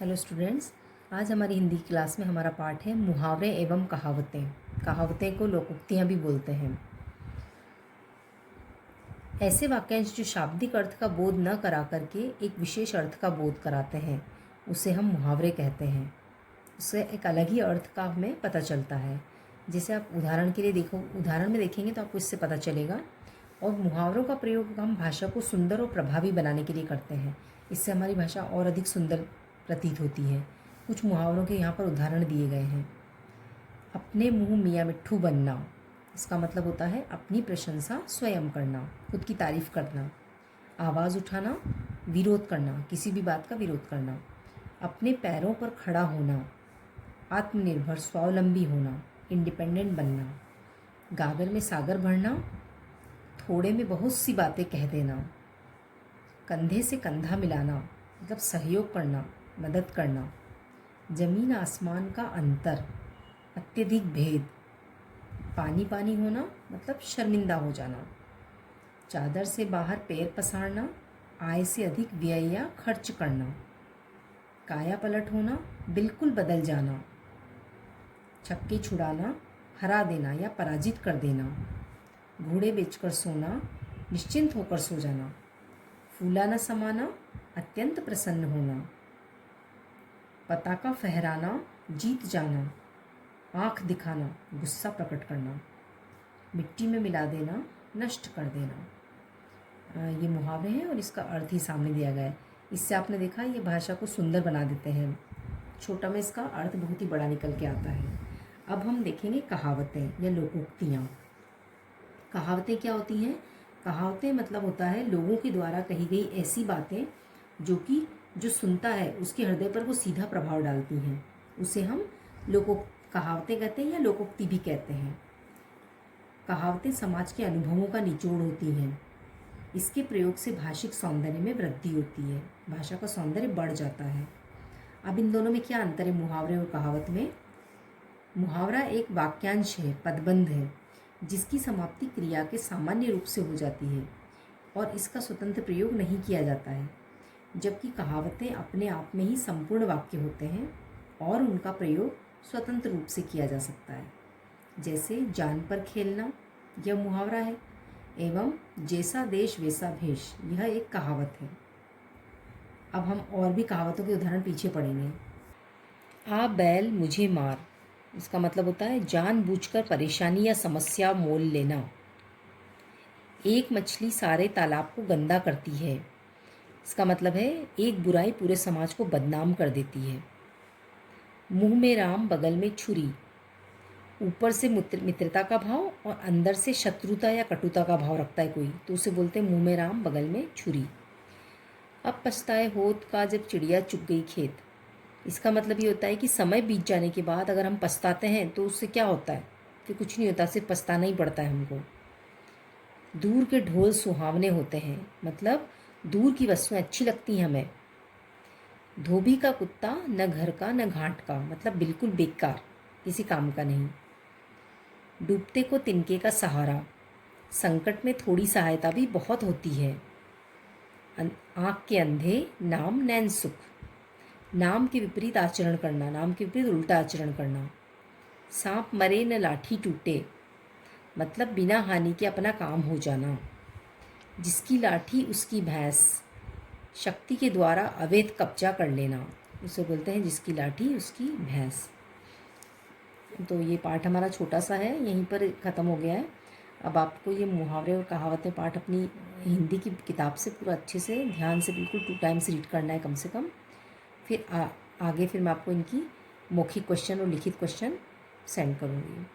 Hello students, आज हमारी Hindi class में हमारा पाठ है मुहावरे एवं कहावतें। कहावतें को लोकोक्तियाँ भी बोलते हैं। ऐसे वाक्यांश जो शाब्दिक अर्थ का बोध न करा करके एक विशेष अर्थ का बोध कराते हैं, उसे हम मुहावरे कहते हैं। उससे एक अलग ही अर्थ का हमें पता चलता है। जैसे आप उदाहरण के लिए उदाहरण में देखेंगे तो आपको इससे पता चलेगा। और मुहावरों का प्रयोग हम भाषा को सुंदर और प्रभावी बनाने के लिए करते हैं। इससे हमारी भाषा और अधिक सुंदर प्रतीत होती है। कुछ मुहावरों के यहाँ पर उदाहरण दिए गए हैं। अपने मुंह मियाँ मिट्ठू बनना, इसका मतलब होता है अपनी प्रशंसा स्वयं करना, खुद की तारीफ करना। आवाज़ उठाना, विरोध करना, किसी भी बात का विरोध करना। अपने पैरों पर खड़ा होना, आत्मनिर्भर स्वावलंबी होना, इंडिपेंडेंट बनना। गागर में सागर भरना, थोड़े में बहुत सी बातें कह देना। कंधे से कंधा मिलाना, मतलब सहयोग करना, मदद करना। जमीन आसमान का अंतर, अत्यधिक भेद। पानी पानी होना, मतलब शर्मिंदा हो जाना। चादर से बाहर पैर पसारना, आय से अधिक व्यय या खर्च करना। काया पलट होना, बिल्कुल बदल जाना। छक्के छुड़ाना, हरा देना या पराजित कर देना। घोड़े बेचकर सोना, निश्चिंत होकर सो जाना। फूला न समाना, अत्यंत प्रसन्न होना। पताका फहराना, जीत जाना। आँख दिखाना, गुस्सा प्रकट करना। मिट्टी में मिला देना, नष्ट कर देना। ये मुहावरे हैं और इसका अर्थ ही सामने दिया गया है। इससे आपने देखा ये भाषा को सुंदर बना देते हैं। छोटा में इसका अर्थ बहुत ही बड़ा निकल के आता है। अब हम देखेंगे कहावतें या लोकोक्तियाँ। कहावतें क्या होती हैं? कहावतें मतलब होता है लोगों के द्वारा कही गई ऐसी बातें जो सुनता है उसके हृदय पर वो सीधा प्रभाव डालती हैं। उसे हम कहावतें कहते हैं या लोकोक्ति भी कहते हैं। कहावतें समाज के अनुभवों का निचोड़ होती हैं। इसके प्रयोग से भाषिक सौंदर्य में वृद्धि होती है, भाषा का सौंदर्य बढ़ जाता है। अब इन दोनों में क्या अंतर है, मुहावरे और कहावत में? मुहावरा एक वाक्यांश है, पदबंध है, जिसकी समाप्ति क्रिया के सामान्य रूप से हो जाती है और इसका स्वतंत्र प्रयोग नहीं किया जाता है। जबकि कहावतें अपने आप में ही संपूर्ण वाक्य होते हैं और उनका प्रयोग स्वतंत्र रूप से किया जा सकता है। जैसे जान पर खेलना, यह मुहावरा है, एवं जैसा देश वैसा भेष, यह एक कहावत है। अब हम और भी कहावतों के उदाहरण पीछे पढ़ेंगे। आ बैल मुझे मार, इसका मतलब होता है जानबूझकर परेशानी या समस्या मोल लेना। एक मछली सारे तालाब को गंदा करती है, इसका मतलब है एक बुराई पूरे समाज को बदनाम कर देती है। मुंह में राम बगल में छुरी, ऊपर से मित्रता का भाव और अंदर से शत्रुता या कटुता का भाव रखता है कोई, तो उसे बोलते हैं मुंह में राम बगल में छुरी। अब पछताए होत का जब चिड़िया चुग गई खेत, इसका मतलब ये होता है कि समय बीत जाने के बाद अगर हम पछताते हैं तो उससे क्या होता है कि कुछ नहीं होता, सिर्फ पछताना ही पड़ता है हमको। दूर के ढोल सुहावने होते हैं, मतलब दूर की वस्तुएं अच्छी लगती हैं हमें। धोबी का कुत्ता न घर का न घाट का, मतलब बिल्कुल बेकार, किसी काम का नहीं। डूबते को तिनके का सहारा, संकट में थोड़ी सहायता भी बहुत होती है। आँख के अंधे नाम नैन सुख, नाम के विपरीत आचरण करना, नाम के विपरीत उल्टा आचरण करना। सांप मरे न लाठी टूटे, मतलब बिना हानि के अपना काम हो जाना। जिसकी लाठी उसकी भैंस, शक्ति के द्वारा अवैध कब्जा कर लेना, उसे बोलते हैं जिसकी लाठी उसकी भैंस। तो ये पाठ हमारा छोटा सा है, यहीं पर ख़त्म हो गया है। अब आपको ये मुहावरे और कहावतें पाठ अपनी हिंदी की किताब से पूरा अच्छे से ध्यान से बिल्कुल 2 टाइम्स रीड करना है कम से कम। फिर आगे फिर मैं आपको इनकी मौखिक क्वेश्चन और लिखित क्वेश्चन सेंड करूँगी।